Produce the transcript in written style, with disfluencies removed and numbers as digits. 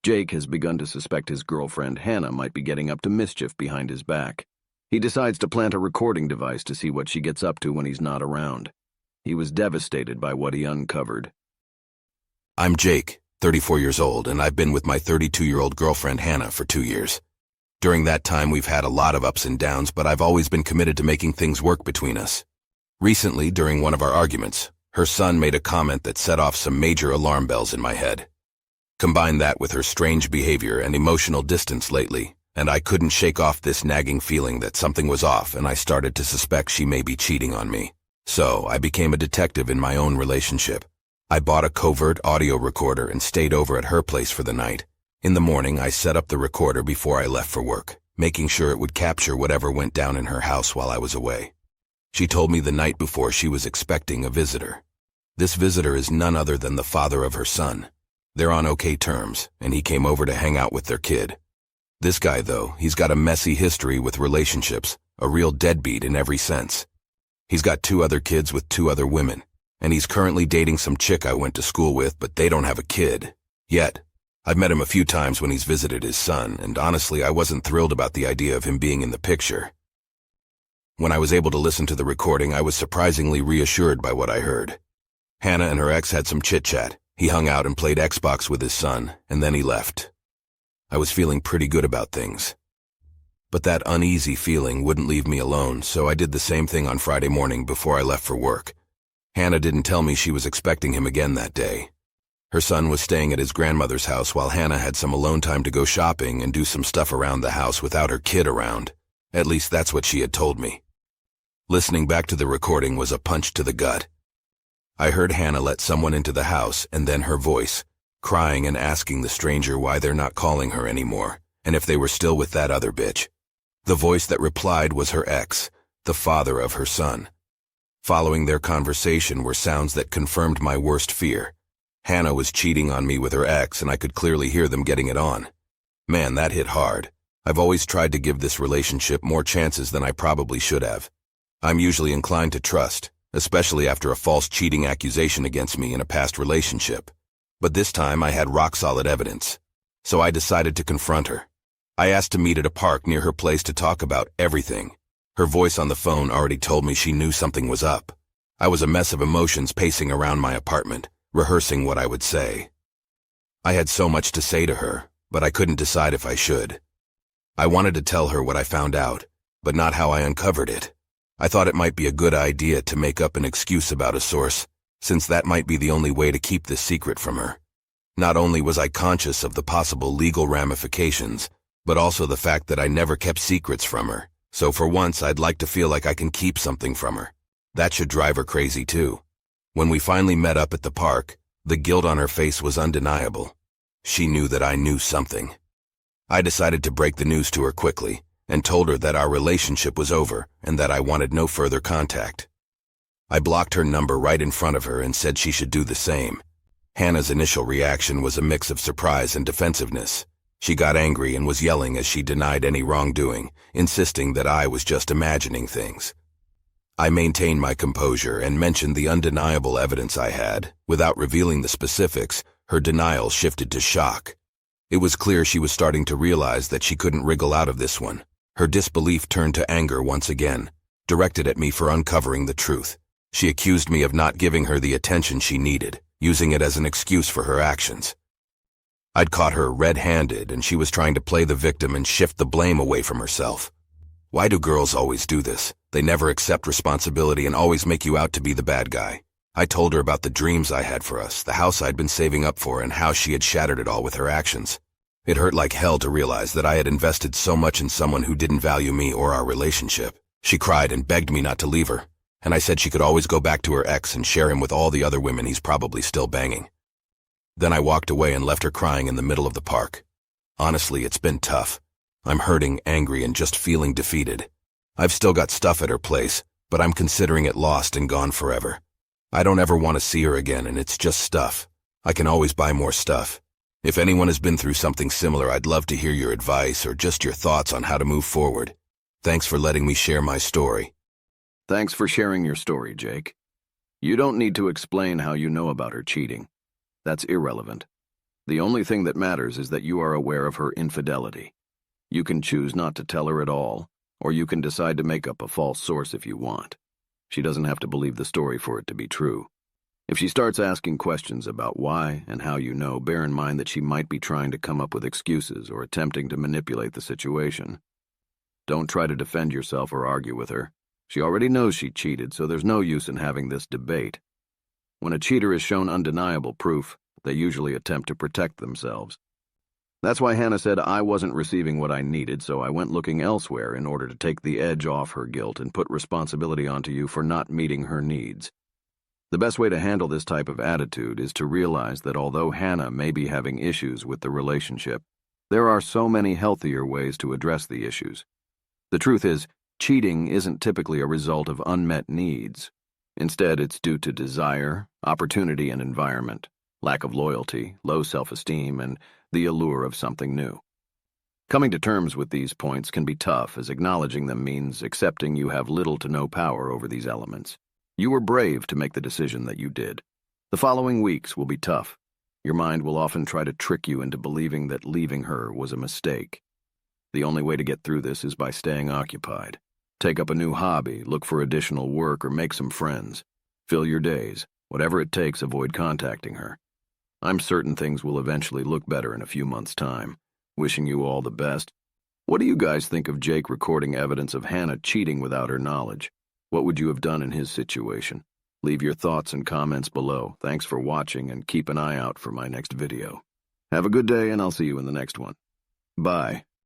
Jake has begun to suspect his girlfriend Hannah might be getting up to mischief behind his back. He decides to plant a recording device to see what she gets up to when he's not around. He was devastated by what he uncovered. I'm Jake, 34 years old, and I've been with my 32-year-old girlfriend Hannah for 2 years. During that time, we've had a lot of ups and downs, but I've always been committed to making things work between us. Recently, during one of our arguments, her son made a comment that set off some major alarm bells in my head. Combine that with her strange behavior and emotional distance lately, and I couldn't shake off this nagging feeling that something was off, and I started to suspect she may be cheating on me. So, I became a detective in my own relationship. I bought a covert audio recorder and stayed over at her place for the night. In the morning, I set up the recorder before I left for work, making sure it would capture whatever went down in her house while I was away. She told me the night before she was expecting a visitor. This visitor is none other than the father of her son. They're on okay terms, and he came over to hang out with their kid. This guy, though, he's got a messy history with relationships, a real deadbeat in every sense. He's got 2 other kids with 2 other women, and he's currently dating some chick I went to school with, but they don't have a kid. Yet. I've met him a few times when he's visited his son, and honestly, I wasn't thrilled about the idea of him being in the picture. When I was able to listen to the recording, I was surprisingly reassured by what I heard. Hannah and her ex had some chit-chat. He hung out and played Xbox with his son, and then he left. I was feeling pretty good about things. But that uneasy feeling wouldn't leave me alone, so I did the same thing on Friday morning before I left for work. Hannah didn't tell me she was expecting him again that day. Her son was staying at his grandmother's house while Hannah had some alone time to go shopping and do some stuff around the house without her kid around. At least that's what she had told me. Listening back to the recording was a punch to the gut. I heard Hannah let someone into the house, and then her voice, crying and asking the stranger why they're not calling her anymore, and if they were still with that other bitch. The voice that replied was her ex, the father of her son. Following their conversation were sounds that confirmed my worst fear. Hannah was cheating on me with her ex, and I could clearly hear them getting it on. Man, that hit hard. I've always tried to give this relationship more chances than I probably should have. I'm usually inclined to trust, especially after a false cheating accusation against me in a past relationship. But this time I had rock-solid evidence. So I decided to confront her. I asked to meet at a park near her place to talk about everything. Her voice on the phone already told me she knew something was up. I was a mess of emotions pacing around my apartment, rehearsing what I would say. I had so much to say to her, but I couldn't decide if I should. I wanted to tell her what I found out, but not how I uncovered it. I thought it might be a good idea to make up an excuse about a source, since that might be the only way to keep this secret from her. Not only was I conscious of the possible legal ramifications, but also the fact that I never kept secrets from her, so for once I'd like to feel like I can keep something from her. That should drive her crazy too. When we finally met up at the park, the guilt on her face was undeniable. She knew that I knew something. I decided to break the news to her quickly, and told her that our relationship was over and that I wanted no further contact. I blocked her number right in front of her and said she should do the same. Hannah's initial reaction was a mix of surprise and defensiveness. She got angry and was yelling as she denied any wrongdoing, insisting that I was just imagining things. I maintained my composure and mentioned the undeniable evidence I had. Without revealing the specifics, her denial shifted to shock. It was clear she was starting to realize that she couldn't wriggle out of this one. Her disbelief turned to anger once again, directed at me for uncovering the truth. She accused me of not giving her the attention she needed, using it as an excuse for her actions. I'd caught her red-handed, and she was trying to play the victim and shift the blame away from herself. Why do girls always do this? They never accept responsibility and always make you out to be the bad guy. I told her about the dreams I had for us, the house I'd been saving up for, and how she had shattered it all with her actions. It hurt like hell to realize that I had invested so much in someone who didn't value me or our relationship. She cried and begged me not to leave her, and I said she could always go back to her ex and share him with all the other women he's probably still banging. Then I walked away and left her crying in the middle of the park. Honestly, it's been tough. I'm hurting, angry, and just feeling defeated. I've still got stuff at her place, but I'm considering it lost and gone forever. I don't ever want to see her again, and it's just stuff. I can always buy more stuff. If anyone has been through something similar, I'd love to hear your advice or just your thoughts on how to move forward. Thanks for letting me share my story. Thanks for sharing your story, Jake. You don't need to explain how you know about her cheating. That's irrelevant. The only thing that matters is that you are aware of her infidelity. You can choose not to tell her at all, or you can decide to make up a false source if you want. She doesn't have to believe the story for it to be true. If she starts asking questions about why and how you know, bear in mind that she might be trying to come up with excuses or attempting to manipulate the situation. Don't try to defend yourself or argue with her. She already knows she cheated, so there's no use in having this debate. When a cheater is shown undeniable proof, they usually attempt to protect themselves. That's why Hannah said I wasn't receiving what I needed, so I went looking elsewhere in order to take the edge off her guilt and put responsibility onto you for not meeting her needs. The best way to handle this type of attitude is to realize that although Hannah may be having issues with the relationship, there are so many healthier ways to address the issues. The truth is, cheating isn't typically a result of unmet needs. Instead, it's due to desire, opportunity and environment, lack of loyalty, low self-esteem, and the allure of something new. Coming to terms with these points can be tough, as acknowledging them means accepting you have little to no power over these elements. You were brave to make the decision that you did. The following weeks will be tough. Your mind will often try to trick you into believing that leaving her was a mistake. The only way to get through this is by staying occupied. Take up a new hobby, look for additional work, or make some friends. Fill your days. Whatever it takes, avoid contacting her. I'm certain things will eventually look better in a few months' time. Wishing you all the best. What do you guys think of Jake recording evidence of Hannah cheating without her knowledge? What would you have done in his situation? Leave your thoughts and comments below. Thanks for watching, and keep an eye out for my next video. Have a good day, and I'll see you in the next one. Bye.